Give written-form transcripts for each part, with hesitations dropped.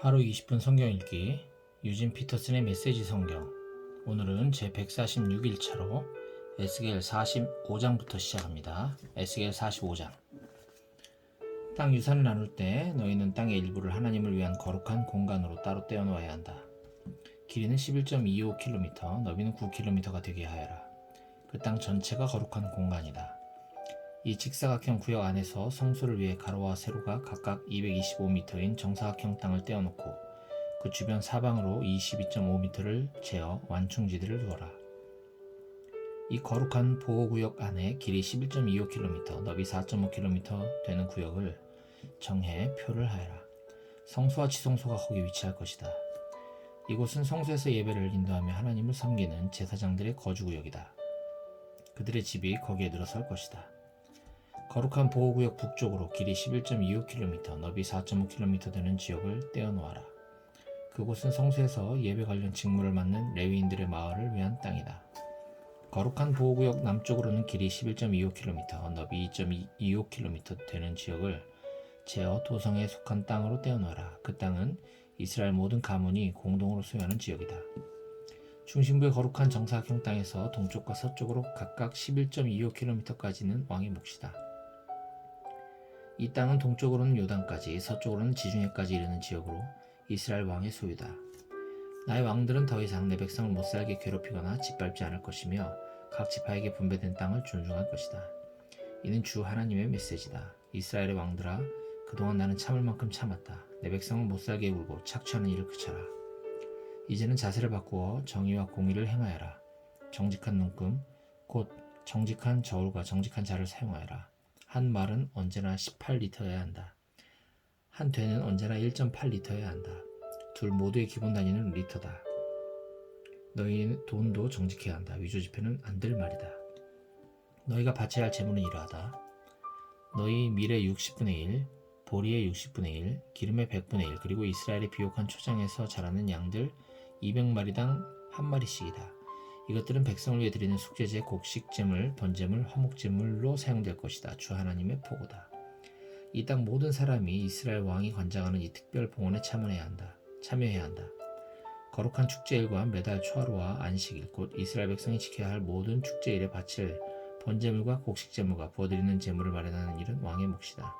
하루 20분 성경 읽기 유진 피터슨의 메시지 성경. 오늘은 제 146일차로 에스겔 45장부터 시작합니다. 에스겔 45장. 땅 유산을 나눌 때 너희는 땅의 일부를 하나님을 위한 거룩한 공간으로 따로 떼어놓아야 한다. 길이는 11.25km, 너비는 9km가 되게 하여라. 그 땅 전체가 거룩한 공간이다. 이 직사각형 구역 안에서 성소를 위해 가로와 세로가 각각 225m인 정사각형 땅을 떼어놓고 그 주변 사방으로 22.5m를 재어 완충지대를 두어라. 이 거룩한 보호구역 안에 길이 11.25km, 너비 4.5km 되는 구역을 정해 표를 하여라. 성소와 지성소가 거기 위치할 것이다. 이곳은 성소에서 예배를 인도하며 하나님을 섬기는 제사장들의 거주구역이다. 그들의 집이 거기에 들어설 것이다. 거룩한 보호구역 북쪽으로 길이 11.25km, 너비 4.5km 되는 지역을 떼어놓아라. 그곳은 성소에서 예배 관련 직무를 맡는 레위인들의 마을을 위한 땅이다. 거룩한 보호구역 남쪽으로는 길이 11.25km, 너비 2.25km 되는 지역을 제어 도성에 속한 땅으로 떼어놓아라. 그 땅은 이스라엘 모든 가문이 공동으로 소유하는 지역이다. 중심부의 거룩한 정사각형 땅에서 동쪽과 서쪽으로 각각 11.25km까지는 왕의 몫이다. 이 땅은 동쪽으로는 요단까지, 서쪽으로는 지중해까지 이르는 지역으로 이스라엘 왕의 소유다. 나의 왕들은 더 이상 내 백성을 못살게 괴롭히거나 짓밟지 않을 것이며 각 지파에게 분배된 땅을 존중할 것이다. 이는 주 하나님의 메시지다. 이스라엘의 왕들아, 그동안 나는 참을 만큼 참았다. 내 백성을 못살게 굴고 착취하는 일을 그쳐라. 이제는 자세를 바꾸어 정의와 공의를 행하여라. 정직한 눈금, 곧 정직한 저울과 정직한 자를 사용하여라. 한 말은 언제나 18리터여야 한다. 한 되는 언제나 1.8리터여야 한다. 둘 모두의 기본 단위는 리터다. 너희 돈도 정직해야 한다. 위조지폐는 안 될 말이다. 너희가 바쳐야 할 재물은 이러하다. 너희 밀의 60분의 1, 보리의 60분의 1, 기름의 100분의 1, 그리고 이스라엘의 비옥한 초장에서 자라는 양들 200마리당 한 마리씩이다. 이것들은 백성을 위해 드리는 속죄제, 곡식제물, 번제물, 화목제물로 사용될 것이다. 주 하나님의 보고다. 이 땅 모든 사람이 이스라엘 왕이 관장하는 이 특별 봉헌에 참여해야 한다. 거룩한 축제일과 매달 초하루와 안식일, 곧 이스라엘 백성이 지켜야 할 모든 축제일에 바칠 번제물과 곡식제물과 부어드리는 제물을 마련하는 일은 왕의 몫이다.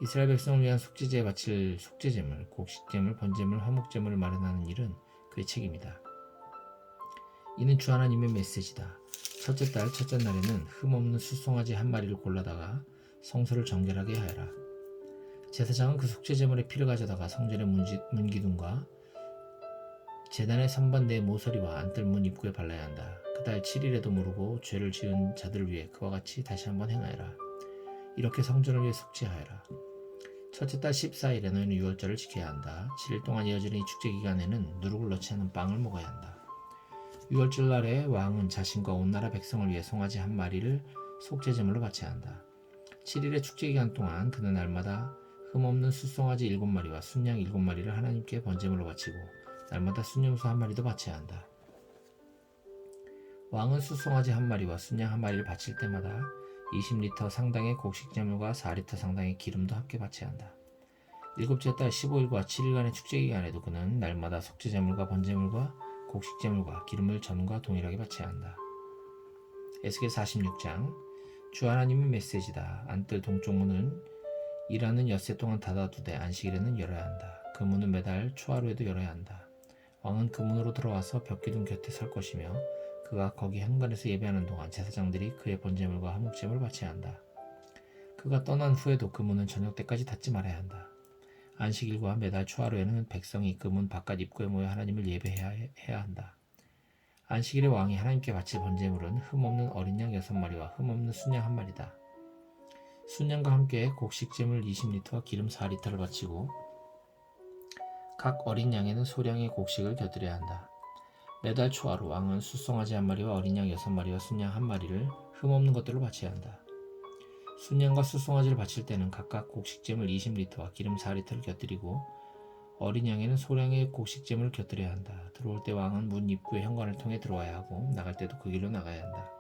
이스라엘 백성을 위한 속죄제에 바칠 속죄제물, 곡식제물, 번제물, 화목제물을 마련하는 일은 그의 책임이다. 이는 주 하나님의 메시지다. 첫째 달 첫째 날에는 흠없는 숫송아지 한 마리를 골라다가 성소를 정결하게 하여라. 제사장은 그 속죄제물의 피를 가져다가 성전의 문기둥과 제단의 선반 내 모서리와 안뜰 문 입구에 발라야 한다. 그 달 7일에도 모르고 죄를 지은 자들을 위해 그와 같이 다시 한번 행하여라. 이렇게 성전을 위해 속죄하여라. 첫째 달 14일에 너희는 유월절을 지켜야 한다. 7일 동안 이어지는 이 축제 기간에는 누룩을 넣지 않은 빵을 먹어야 한다. 유월절 날에 왕은 자신과 온 나라 백성을 위해 송아지 한 마리를 속죄제물로 바쳐야 한다. 7일의 축제 기간 동안 그는 날마다 흠없는 숫송아지 7마리와 순양 7마리를 하나님께 번제물로 바치고 날마다 순염소 한 마리도 바쳐야 한다. 왕은 숫송아지 한 마리와 순양 한 마리를 바칠 때마다 20리터 상당의 곡식제물과 4리터 상당의 기름도 함께 바쳐야 한다. 일곱째 달 15일과 7일간의 축제 기간에도 그는 날마다 속죄제물과 번제물과 곡식제물과 기름을 전과 동일하게 바쳐야 한다. 에스겔 46장. 주 하나님의 메시지다. 안뜰 동쪽 문은 일하는 엿새 동안 닫아두되 안식일에는 열어야 한다. 그 문은 매달 초하루에도 열어야 한다. 왕은 그 문으로 들어와서 벽기둥 곁에 설 것이며 그가 거기 현관에서 예배하는 동안 제사장들이 그의 번제물과 화목제물을 바쳐야 한다. 그가 떠난 후에도 그 문은 저녁 때까지 닫지 말아야 한다. 안식일과 매달 초하루에는 백성이 그 문 바깥 입구에 모여 하나님을 예배해야 한다. 안식일에 왕이 하나님께 바칠 번제물은 흠없는 어린 양 6마리와 흠없는 순양 한 마리다. 순양과 함께 곡식제물 20리터와 기름 4리터를 바치고 각 어린 양에는 소량의 곡식을 곁들여야 한다. 매달 초하루 왕은 숫송아지 한 마리와 어린 양 6마리와 순양 한 마리를 흠없는 것들로 바쳐야 한다. 순양과 숫송아지를 바칠 때는 각각 곡식제물 20리터와 기름 4리터를 곁들이고 어린 양에는 소량의 곡식제물을 곁들여야 한다. 들어올 때 왕은 문 입구의 현관을 통해 들어와야 하고 나갈 때도 그 길로 나가야 한다.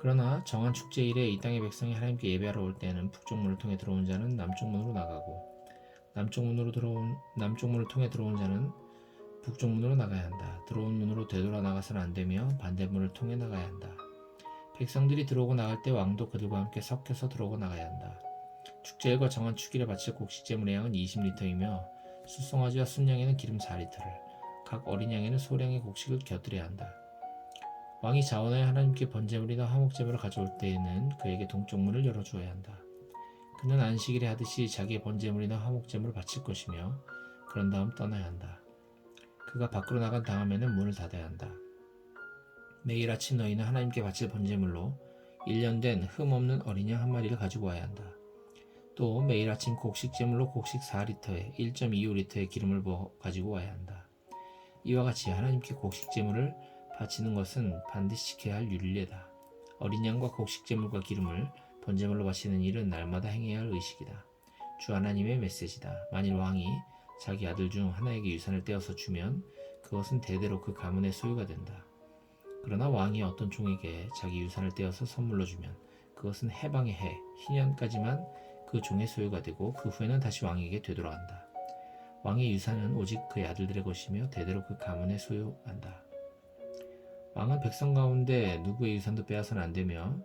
그러나 정한 축제일에 이 땅의 백성이 하나님께 예배하러 올 때에는 북쪽 문을 통해 들어온 자는 남쪽 문으로 나가고 남쪽 문을 통해 들어온 자는 북쪽 문으로 나가야 한다. 들어온 문으로 되돌아 나가서는 안 되며 반대문을 통해 나가야 한다. 백성들이 들어오고 나갈 때 왕도 그들과 함께 섞여서 들어오고 나가야 한다. 축제일과 정한 축일에 바칠 곡식제물의 양은 20리터이며 숫송아지와 순양에는 기름 4리터를, 각 어린 양에는 소량의 곡식을 곁들여야 한다. 왕이 자원하여 하나님께 번제물이나 화목제물을 가져올 때에는 그에게 동쪽 문을 열어주어야 한다. 그는 안식일에 하듯이 자기의 번제물이나 화목제물을 바칠 것이며 그런 다음 떠나야 한다. 그가 밖으로 나간 다음에는 문을 닫아야 한다. 매일 아침 너희는 하나님께 바칠 번제물로 1년 된 흠없는 어린 양 한 마리를 가지고 와야 한다. 또 매일 아침 곡식제물로 곡식 4리터에 1.25리터의 기름을 부어 가지고 와야 한다. 이와 같이 하나님께 곡식제물을 바치는 것은 반드시 지켜야 할 율례다. 어린 양과 곡식제물과 기름을 번제물로 바치는 일은 날마다 행해야 할 의식이다. 주 하나님의 메시지다. 만일 왕이 자기 아들 중 하나에게 유산을 떼어서 주면 그것은 대대로 그 가문의 소유가 된다. 그러나 왕이 어떤 종에게 자기 유산을 떼어서 선물로 주면 그것은 해방의 해, 희년까지만 그 종의 소유가 되고 그 후에는 다시 왕에게 되돌아간다. 왕의 유산은 오직 그의 아들들의 것이며 대대로 그 가문의 소유한다. 왕은 백성 가운데 누구의 유산도 빼앗아서는 안 되며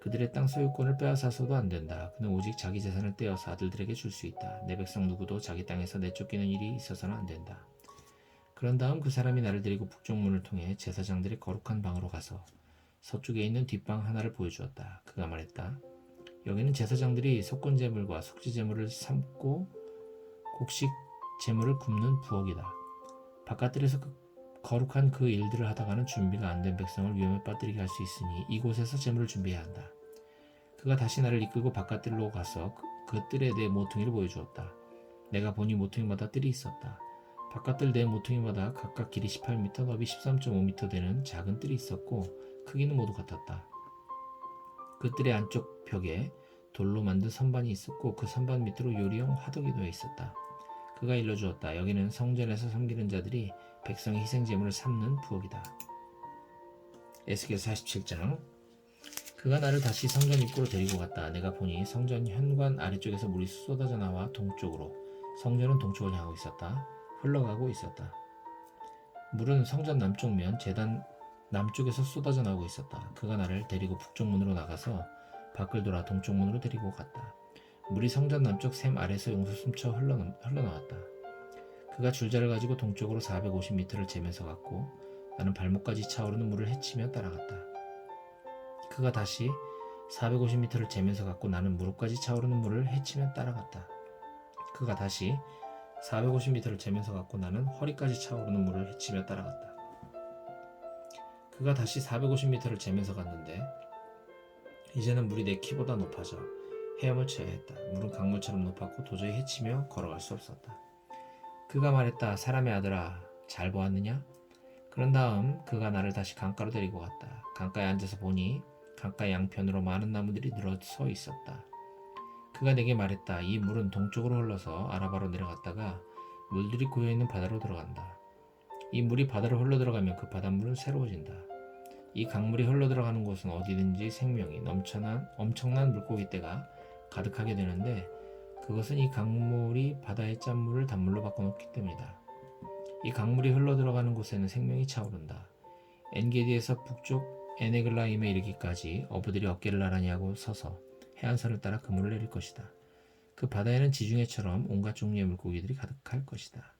그들의 땅 소유권을 빼앗아서도 안 된다. 그는 오직 자기 재산을 떼어서 아들들에게 줄 수 있다. 내 백성 누구도 자기 땅에서 내쫓기는 일이 있어서는 안 된다. 그런 다음 그 사람이 나를 데리고 북쪽 문을 통해 제사장들의 거룩한 방으로 가서 서쪽에 있는 뒷방 하나를 보여주었다. 그가 말했다. 여기는 제사장들이 속건제물과 속죄제물을 삶고 곡식 제물을 굽는 부엌이다. 바깥들에서 거룩한 그 일들을 하다가는 준비가 안 된 백성을 위험에 빠뜨리게 할 수 있으니 이곳에서 제물을 준비해야 한다. 그가 다시 나를 이끌고 바깥들로 가서 그 뜰에 내 모퉁이를 보여주었다. 내가 보니 모퉁이마다 뜰이 있었다. 바깥들 네 모퉁이마다 각각 길이 18m, 너비 13.5m 되는 작은 뜰이 있었고 크기는 모두 같았다. 그 뜰의 안쪽 벽에 돌로 만든 선반이 있었고 그 선반 밑으로 요리용 화덕이 놓여 있었다. 그가 일러주었다. 여기는 성전에서 섬기는 자들이 백성의 희생제물을 삶는 부엌이다. 에스겔 47장. 그가 나를 다시 성전 입구로 데리고 갔다. 내가 보니 성전 현관 아래쪽에서 물이 쏟아져 나와 동쪽으로, 성전은 동쪽을 향하고 있었다. 흘러가고 있었다. 물은 성전 남쪽면 제단 남쪽에서 쏟아져 나오고 있었다. 그가 나를 데리고 북쪽 문으로 나가서 밖을 돌아 동쪽 문으로 데리고 갔다. 물이 성전 남쪽 샘 아래서 용수 숨쳐 흘러나왔다. 그가 줄자를 가지고 동쪽으로 450m를 재면서 갔고 나는 발목까지 차오르는 물을 헤치며 따라갔다. 그가 다시 450m를 재면서 갔고 나는 무릎까지 차오르는 물을 헤치며 따라갔다. 그가 다시 450m를 재면서 갔고 나는 허리까지 차오르는 물을 헤치며 따라갔다. 그가 다시 450m를 재면서 갔는데 이제는 물이 내 키보다 높아져 헤엄을 쳐야 했다. 물은 강물처럼 높았고 도저히 헤치며 걸어갈 수 없었다. 그가 말했다. 사람의 아들아, 잘 보았느냐? 그런 다음 그가 나를 다시 강가로 데리고 갔다. 강가에 앉아서 보니 강가 양편으로 많은 나무들이 늘어서 있었다. 그가 내게 말했다. 이 물은 동쪽으로 흘러서 아라바로 내려갔다가 물들이 고여있는 바다로 들어간다. 이 물이 바다로 흘러들어가면 그 바닷물은 새로워진다. 이 강물이 흘러들어가는 곳은 어디든지 생명이 엄청난 물고기떼가 가득하게 되는데 그것은 이 강물이 바다의 짠물을 단물로 바꿔놓기 때문이다. 이 강물이 흘러들어가는 곳에는 생명이 차오른다. 엔게디에서 북쪽 에네글라임에 이르기까지 어부들이 어깨를 나란히 하고 서서 해안선을 따라 그물을 내릴 것이다. 그 바다에는 지중해처럼 온갖 종류의 물고기들이 가득할 것이다.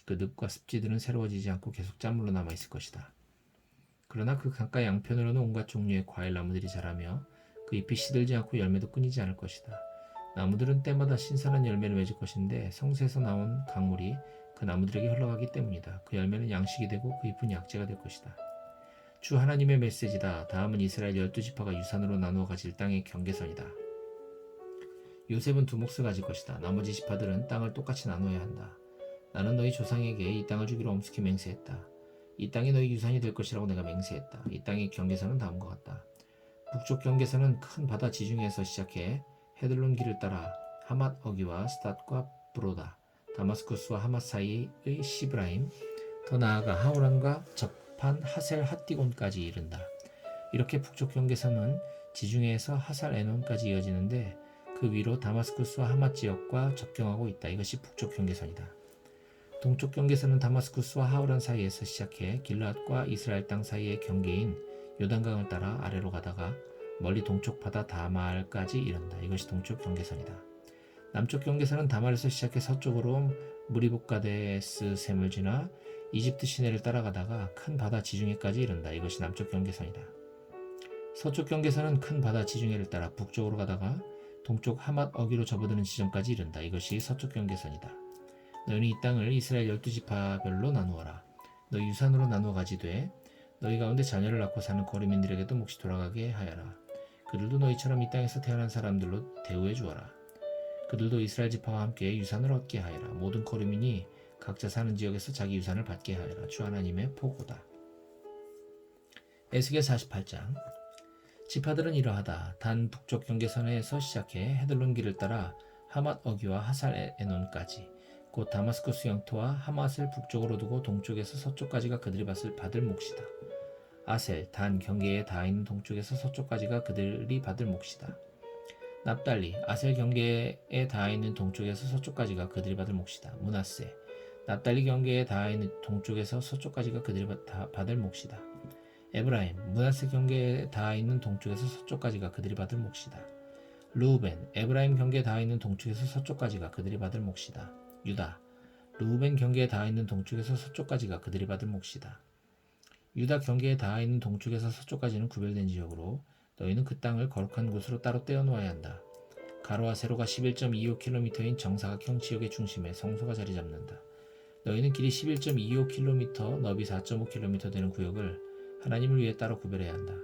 그 늪과 습지들은 새로워지지 않고 계속 짠물로 남아있을 것이다. 그러나 그 강가 양편으로는 온갖 종류의 과일 나무들이 자라며 그 잎이 시들지 않고 열매도 끊이지 않을 것이다. 나무들은 때마다 신선한 열매를 맺을 것인데 성새에서 나온 강물이 그 나무들에게 흘러가기 때문이다. 그 열매는 양식이 되고 그 잎은 약재가 될 것이다. 주 하나님의 메시지다. 다음은 이스라엘 12지파가 유산으로 나누어 가질 땅의 경계선이다. 요셉은 두 몫을 가질 것이다. 나머지 지파들은 땅을 똑같이 나눠야 한다. 나는 너희 조상에게 이 땅을 주기로 엄숙히 맹세했다. 이 땅이 너희 유산이 될 것이라고 내가 맹세했다. 이 땅의 경계선은 다음과 같다. 북쪽 경계선은 큰 바다 지중해에서 시작해 헤들론 길을 따라 하맛 어기와 스닷과 브로다, 다마스쿠스와 하맛 사이의 시브라임, 더 나아가 하오란과 접한 하셀 핫디곤까지 이른다. 이렇게 북쪽 경계선은 지중해에서 하살 에논까지 이어지는데 그 위로 다마스쿠스와 하맛 지역과 접경하고 있다. 이것이 북쪽 경계선이다. 동쪽 경계선은 다마스쿠스와 하우란 사이에서 시작해 길르앗과 이스라엘 땅 사이의 경계인 요단강을 따라 아래로 가다가 멀리 동쪽 바다 다말까지 이른다. 이것이 동쪽 경계선이다. 남쪽 경계선은 다말에서 시작해 서쪽으로 무리붓가데스 샘을 지나 이집트 시내를 따라가다가 큰 바다 지중해까지 이른다. 이것이 남쪽 경계선이다. 서쪽 경계선은 큰 바다 지중해를 따라 북쪽으로 가다가 동쪽 하맛 어기로 접어드는 지점까지 이른다. 이것이 서쪽 경계선이다. 너희는 이 땅을 이스라엘 12지파별로 나누어라. 너희 유산으로 나누어 가지되 너희 가운데 자녀를 낳고 사는 거류민들에게도 몫이 돌아가게 하여라. 그들도 너희처럼 이 땅에서 태어난 사람들로 대우해 주어라. 그들도 이스라엘 지파와 함께 유산을 얻게 하여라. 모든 거류민이 각자 사는 지역에서 자기 유산을 받게 하여라. 주 하나님의 포고다. 에스겔 48장. 지파들은 이러하다. 단 북쪽 경계선에서 시작해 헤들론 길을 따라 하맛 어기와 하살 에논까지 곧 다마스쿠스 영토와 하맛을 북쪽으로 두고 동쪽에서 서쪽까지가 그들이 받을 몫이다. 아셀, 단 경계에 닿아있는 동쪽에서 서쪽까지가 그들이 받을 몫이다. 납달리, 아셀 경계에 닿아있는 동쪽에서 서쪽까지가 그들이 받을 몫이다. 므낫세, 납달리 경계에 닿아있는 동쪽에서 서쪽까지가 그들이 받을 몫이다. 에브라임, 므낫세 경계에 닿아있는 동쪽에서 서쪽까지가 그들이 받을 몫이다. 르우벤, 에브라임 경계에 닿아있는 동쪽에서 서쪽까지가 그들이 받을 몫이다. 유다, 르우벤 경계에 닿아있는 동쪽에서 서쪽까지가 그들이 받을 몫이다. 유다 경계에 닿아있는 동쪽에서 서쪽까지는 구별된 지역으로 너희는 그 땅을 거룩한 곳으로 따로 떼어놓아야 한다. 가로와 세로가 11.25km인 정사각형 지역의 중심에 성소가 자리 잡는다. 너희는 길이 11.25km, 너비 4.5km 되는 구역을 하나님을 위해 따로 구별해야 한다.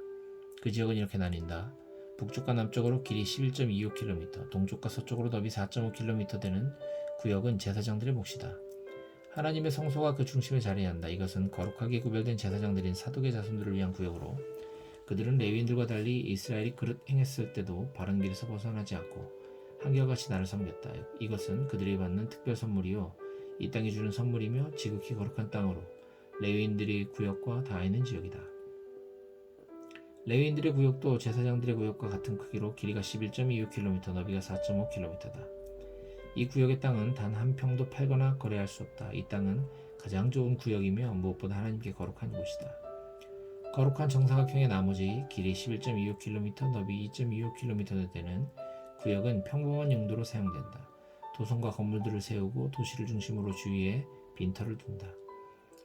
그 지역은 이렇게 나뉜다. 북쪽과 남쪽으로 길이 11.25km, 동쪽과 서쪽으로 너비 4.5km 되는 구역은 제사장들의 몫이다. 하나님의 성소가 그 중심에 자리한다. 이것은 거룩하게 구별된 제사장들인 사독의 자손들을 위한 구역으로 그들은 레위인들과 달리 이스라엘이 그릇 행했을 때도 바른 길에서 벗어나지 않고 한결같이 나를 섬겼다. 이것은 그들이 받는 특별 선물이요 이 땅이 주는 선물이며 지극히 거룩한 땅으로 레위인들의 구역과 닿아있는 지역이다. 레위인들의 구역도 제사장들의 구역과 같은 크기로 길이가 11.25km, 너비가 4.5km다. 이 구역의 땅은 단 한 평도 팔거나 거래할 수 없다. 이 땅은 가장 좋은 구역이며 무엇보다 하나님께 거룩한 곳이다. 거룩한 정사각형의 나머지 길이 11.25km, 너비 2.25km 되는 구역은 평범한 용도로 사용된다. 도성과 건물들을 세우고 도시를 중심으로 주위에 빈터를 둔다.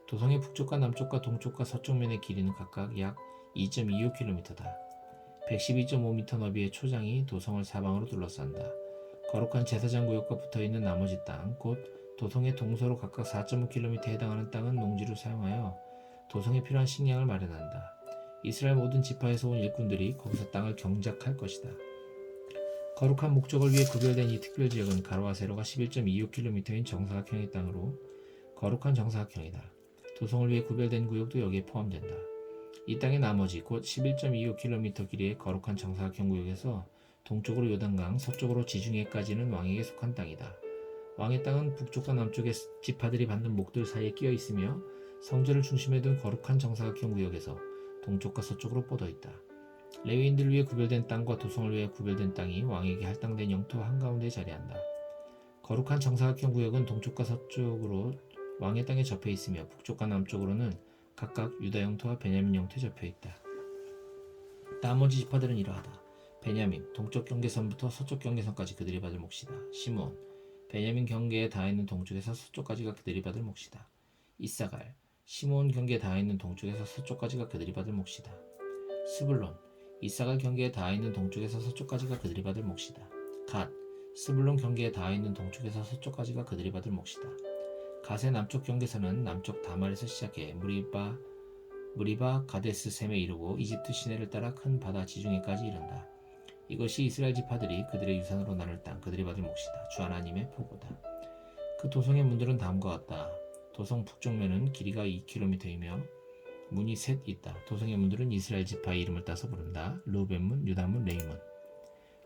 도성의 북쪽과 남쪽과 동쪽과 서쪽면의 길이는 각각 약 2.25km다. 112.5m 너비의 초장이 도성을 사방으로 둘러싼다. 거룩한 제사장 구역과 붙어있는 나머지 땅, 곧 도성의 동서로 각각 4.5km에 해당하는 땅은 농지로 사용하여 도성에 필요한 식량을 마련한다. 이스라엘 모든 지파에서 온 일꾼들이 거기서 땅을 경작할 것이다. 거룩한 목적을 위해 구별된 이 특별지역은 가로와 세로가 11.25km인 정사각형의 땅으로 거룩한 정사각형이다. 도성을 위해 구별된 구역도 여기에 포함된다. 이 땅의 나머지 곧 11.25km 길이의 거룩한 정사각형 구역에서 동쪽으로 요단강, 서쪽으로 지중해까지는 왕에게 속한 땅이다. 왕의 땅은 북쪽과 남쪽의 지파들이 받는 목들 사이에 끼어 있으며 성전을 중심에 둔 거룩한 정사각형 구역에서 동쪽과 서쪽으로 뻗어 있다. 레위인들을 위해 구별된 땅과 도성을 위해 구별된 땅이 왕에게 할당된 영토 한가운데에 자리한다. 거룩한 정사각형 구역은 동쪽과 서쪽으로 왕의 땅에 접해 있으며 북쪽과 남쪽으로는 각각 유다 영토와 베냐민 영토에 접해 있다. 나머지 지파들은 이러하다. 베냐민, 동쪽 경계선부터 서쪽 경계선까지 그들이 받을 몫이다. 시므온, 베냐민 경계에 닿아있는 동쪽에서 서쪽까지가 그들이 받을 몫이다. 이사갈, 시므온 경계에 닿아있는 동쪽에서 서쪽까지가 그들이 받을 몫이다. 스불론, 이사갈 경계에 닿아있는 동쪽에서 서쪽까지가 그들이 받을 몫이다. 갓, 스불론 경계에 닿아있는 동쪽에서 서쪽까지가 그들이 받을 몫이다. 갓의 남쪽 경계선은 남쪽 다말에서 시작해 무리바 가데스 셈에 이르고 이집트 시내를 따라 큰 바다 지중해까지 이른다. 이것이 이스라엘 지파들이 그들의 유산으로 나눌 땅, 그들이 받을 몫이다. 주 하나님의 포고다. 그 도성의 문들은 다음과 같다. 도성 북쪽면은 길이가 2km이며 문이 셋 있다. 도성의 문들은 이스라엘 지파의 이름을 따서 부른다. 르우벤문, 유다문, 레위문.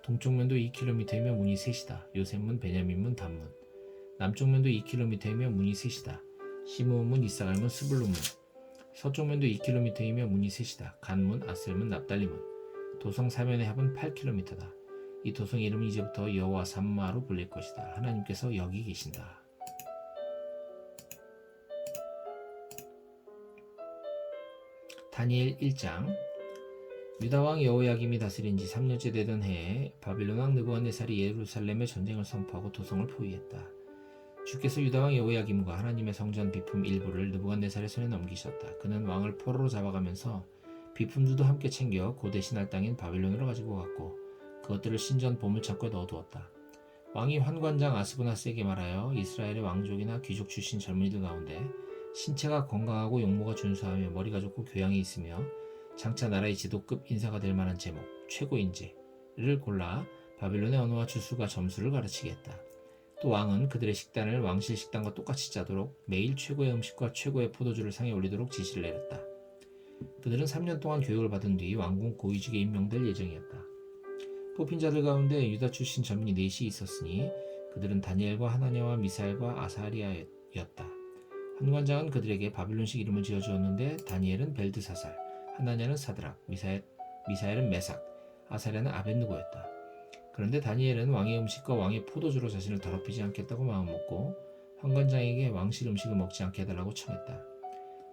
동쪽면도 2km이며 문이 셋이다. 요셉문, 베냐민문, 단문. 남쪽면도 2km이며 문이 셋이다. 시므온문, 이사갈문, 스불론문. 서쪽면도 2km이며 문이 셋이다. 간문, 아셀문, 납달리문. 도성 사면의 합은 8km다. 이 도성 이름은 이제부터 여호와 삼마로 불릴 것이다. 하나님께서 여기 계신다. 다니엘 1장. 유다왕 여호야김이 다스린 지 3년째 되던 해에 바빌론 왕 느부갓네살이 예루살렘에 전쟁을 선포하고 도성을 포위했다. 주께서 유다왕 여호야김과 하나님의 성전 비품 일부를 느부갓네살의 손에 넘기셨다. 그는 왕을 포로로 잡아가면서 비품들도 함께 챙겨 고대 신할 땅인 바빌론으로 가지고 갔고 그것들을 신전 보물창고에 넣어두었다. 왕이 환관장 아스브나스에게 말하여 이스라엘의 왕족이나 귀족 출신 젊은이들 가운데 신체가 건강하고 용모가 준수하며 머리가 좋고 교양이 있으며 장차 나라의 지도급 인사가 될 만한 제목, 최고 인재를 골라 바빌론의 언어와 주술과 점수를 가르치게 했다. 또 왕은 그들의 식단을 왕실 식단과 똑같이 짜도록 매일 최고의 음식과 최고의 포도주를 상에 올리도록 지시를 내렸다. 그들은 3년 동안 교육을 받은 뒤 왕궁 고위직에 임명될 예정이었다. 뽑힌 자들 가운데 유다 출신 젊은이 넷이 있었으니 그들은 다니엘과 하나냐와 미사엘과 아사리아였다. 환관장은 그들에게 바빌론식 이름을 지어주었는데 다니엘은 벨드사살, 하나냐는 사드락, 미사엘은 메삭, 아사리아는 아벳느고였다. 그런데 다니엘은 왕의 음식과 왕의 포도주로 자신을 더럽히지 않겠다고 마음먹고 환관장에게 왕실 음식을 먹지 않게 해달라고 청했다.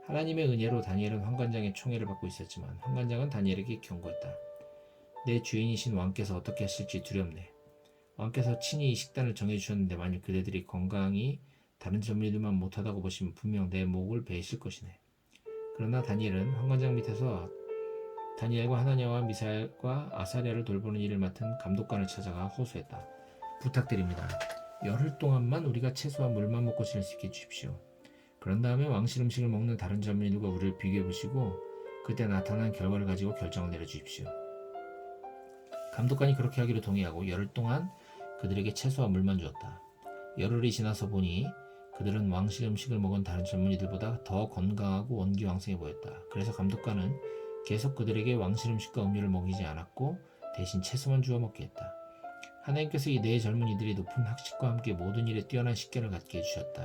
하나님의 은혜로 다니엘은 환관장의 총애를 받고 있었지만 환관장은 다니엘에게 경고했다. 내 주인이신 왕께서 어떻게 하실지 두렵네. 왕께서 친히 이 식단을 정해주셨는데 만일 그대들이 건강히 다른 젊은이들만 못하다고 보시면 분명 내 목을 베이실 것이네. 그러나 다니엘은 환관장 밑에서 다니엘과 하나냐와 미사엘과 아사리아를 돌보는 일을 맡은 감독관을 찾아가 호소했다. 부탁드립니다. 열흘 동안만 우리가 채소와 물만 먹고 지낼 수 있게 해주십시오. 그런 다음에 왕실 음식을 먹는 다른 젊은이들과 우리를 비교해보시고 그때 나타난 결과를 가지고 결정을 내려주십시오. 감독관이 그렇게 하기로 동의하고 열흘 동안 그들에게 채소와 물만 주었다. 열흘이 지나서 보니 그들은 왕실 음식을 먹은 다른 젊은이들보다 더 건강하고 원기왕성해 보였다. 그래서 감독관은 계속 그들에게 왕실 음식과 음료를 먹이지 않았고 대신 채소만 주어 먹게 했다. 하나님께서 이 네 젊은이들이 높은 학식과 함께 모든 일에 뛰어난 식견을 갖게 해주셨다.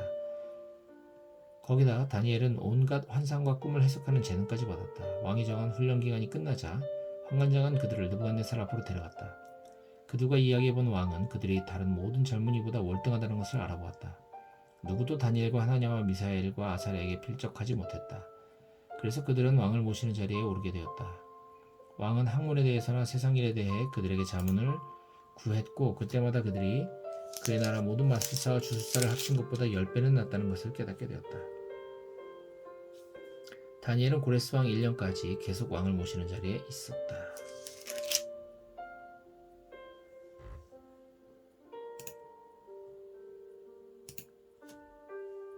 거기다 다니엘은 온갖 환상과 꿈을 해석하는 재능까지 받았다. 왕이 정한 훈련 기간이 끝나자 환관장은 그들을 느부갓네살 앞으로 데려갔다. 그들과 이야기해본 왕은 그들이 다른 모든 젊은이보다 월등하다는 것을 알아보았다. 누구도 다니엘과 하나냐와 미사엘과 아사리아에게 필적하지 못했다. 그래서 그들은 왕을 모시는 자리에 오르게 되었다. 왕은 학문에 대해서나 세상 일에 대해 그들에게 자문을 구했고 그때마다 그들이 그의 나라 모든 마술사와 주술사를 합친 것보다 10배는 낫다는 것을 깨닫게 되었다. 다니엘은 고레스 왕 1년까지 계속 왕을 모시는 자리에 있었다.